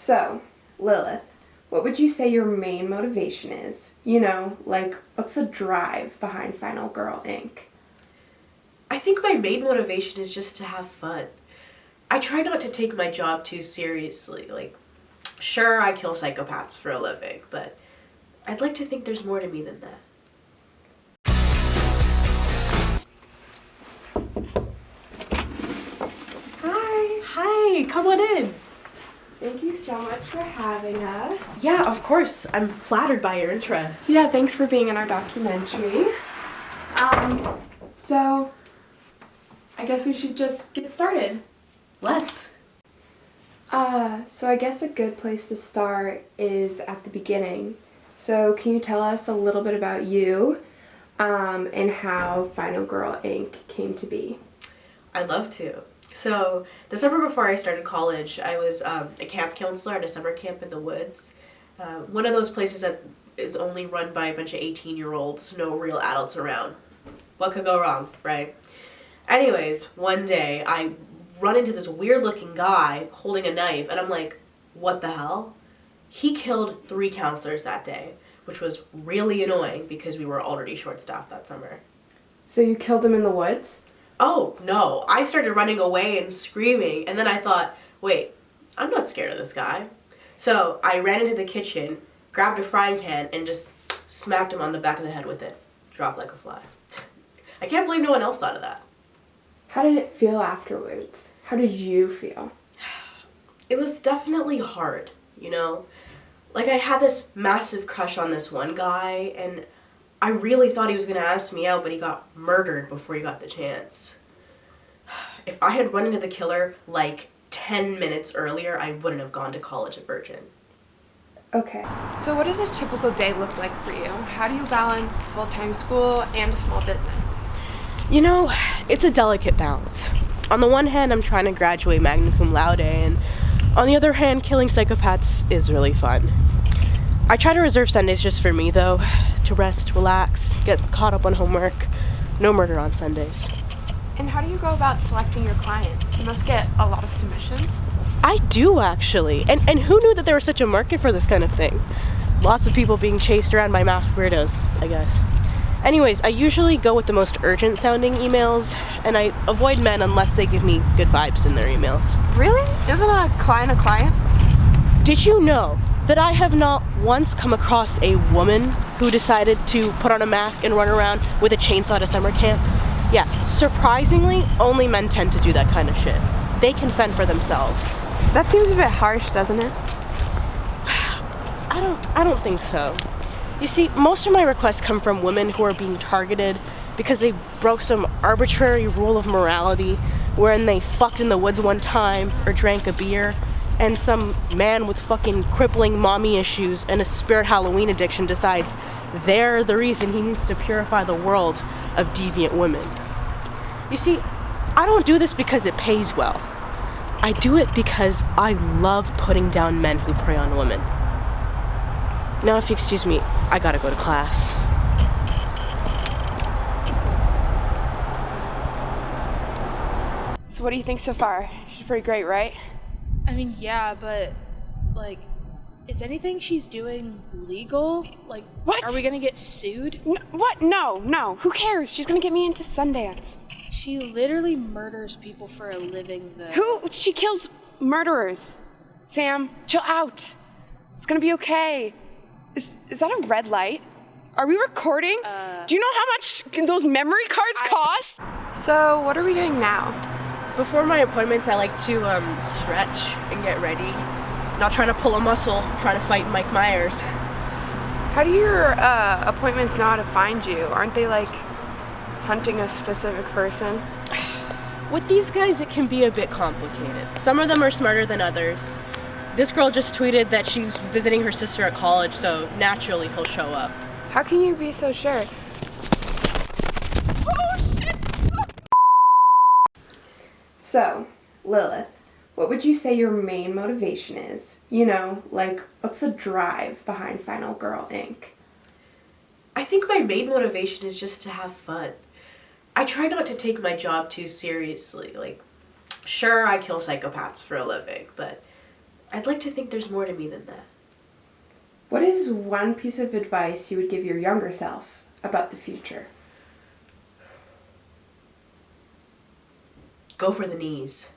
So, Lilith, what would you say your main motivation is? What's the drive behind Final Girl Inc.? I think my main motivation is just to have fun. I try not to take my job too seriously. Sure, I kill psychopaths for a living, but I'd like to think there's more to me than that. Hi, come on in. Thank you so much for having us. Yeah, of course. I'm flattered by your interest. Yeah, thanks for being in our documentary. So I guess we should just get started. Let's. So I guess a good place to start is at the beginning. So can you tell us a little bit about you, and how Final Girl Inc. came to be? I'd love to. So, the summer before I started college, I was a camp counselor at a summer camp in the woods. One of those places that is only run by a bunch of 18-year-olds, no real adults around. What could go wrong, right? Anyways, one day, I run into this weird-looking guy holding a knife, and I'm like, what the hell? He killed 3 counselors that day, which was really annoying because we were already short-staffed that summer. So you killed him in the woods? Oh, no. I started running away and screaming, and then I thought, wait, I'm not scared of this guy. So I ran into the kitchen, grabbed a frying pan, and just smacked him on the back of the head with it. Dropped like a fly. I can't believe no one else thought of that. How did it feel afterwards? How did you feel? It was definitely hard, I had this massive crush on this one guy, and I really thought he was going to ask me out, but he got murdered before he got the chance. If I had run into the killer 10 minutes earlier, I wouldn't have gone to college a virgin. Okay. So what does a typical day look like for you? How do you balance full-time school and a small business? It's a delicate balance. On the one hand, I'm trying to graduate magna cum laude, and on the other hand, killing psychopaths is really fun. I try to reserve Sundays just for me, though, to rest, relax, get caught up on homework. No murder on Sundays. And how do you go about selecting your clients? You must get a lot of submissions. I do, actually. And who knew that there was such a market for this kind of thing? Lots of people being chased around by masked weirdos, I guess. Anyways, I usually go with the most urgent sounding emails, and I avoid men unless they give me good vibes in their emails. Really? Isn't a client a client? Did you know that I have not once come across a woman who decided to put on a mask and run around with a chainsaw at a summer camp? Yeah, surprisingly, only men tend to do that kind of shit. They can fend for themselves. That seems a bit harsh, doesn't it? I don't think so. You see, most of my requests come from women who are being targeted because they broke some arbitrary rule of morality wherein they fucked in the woods one time or drank a beer, and some man with fucking crippling mommy issues and a spirit Halloween addiction decides they're the reason he needs to purify the world of deviant women. You see, I don't do this because it pays well. I do it because I love putting down men who prey on women. Now, if you excuse me, I gotta go to class. So what do you think so far? She's pretty great, right? I mean, yeah, but, is anything she's doing legal? What? Are we gonna get sued? What? No. Who cares? She's gonna get me into Sundance. She literally murders people for a living, though. Who? She kills murderers. Sam, chill out. It's gonna be okay. Is that a red light? Are we recording? Do you know how much those memory cards cost? So, what are we doing now? Before my appointments, I like to stretch and get ready. Not trying to pull a muscle, trying to fight Mike Myers. How do your appointments know how to find you? Aren't they hunting a specific person? With these guys, it can be a bit complicated. Some of them are smarter than others. This girl just tweeted that she's visiting her sister at college, so naturally he'll show up. How can you be so sure? Oh, shit! So, Lilith, what would you say your main motivation is? What's the drive behind Final Girl Inc.? I think my main motivation is just to have fun. I try not to take my job too seriously. Sure, I kill psychopaths for a living, but I'd like to think there's more to me than that. What is one piece of advice you would give your younger self about the future? Go for the knees.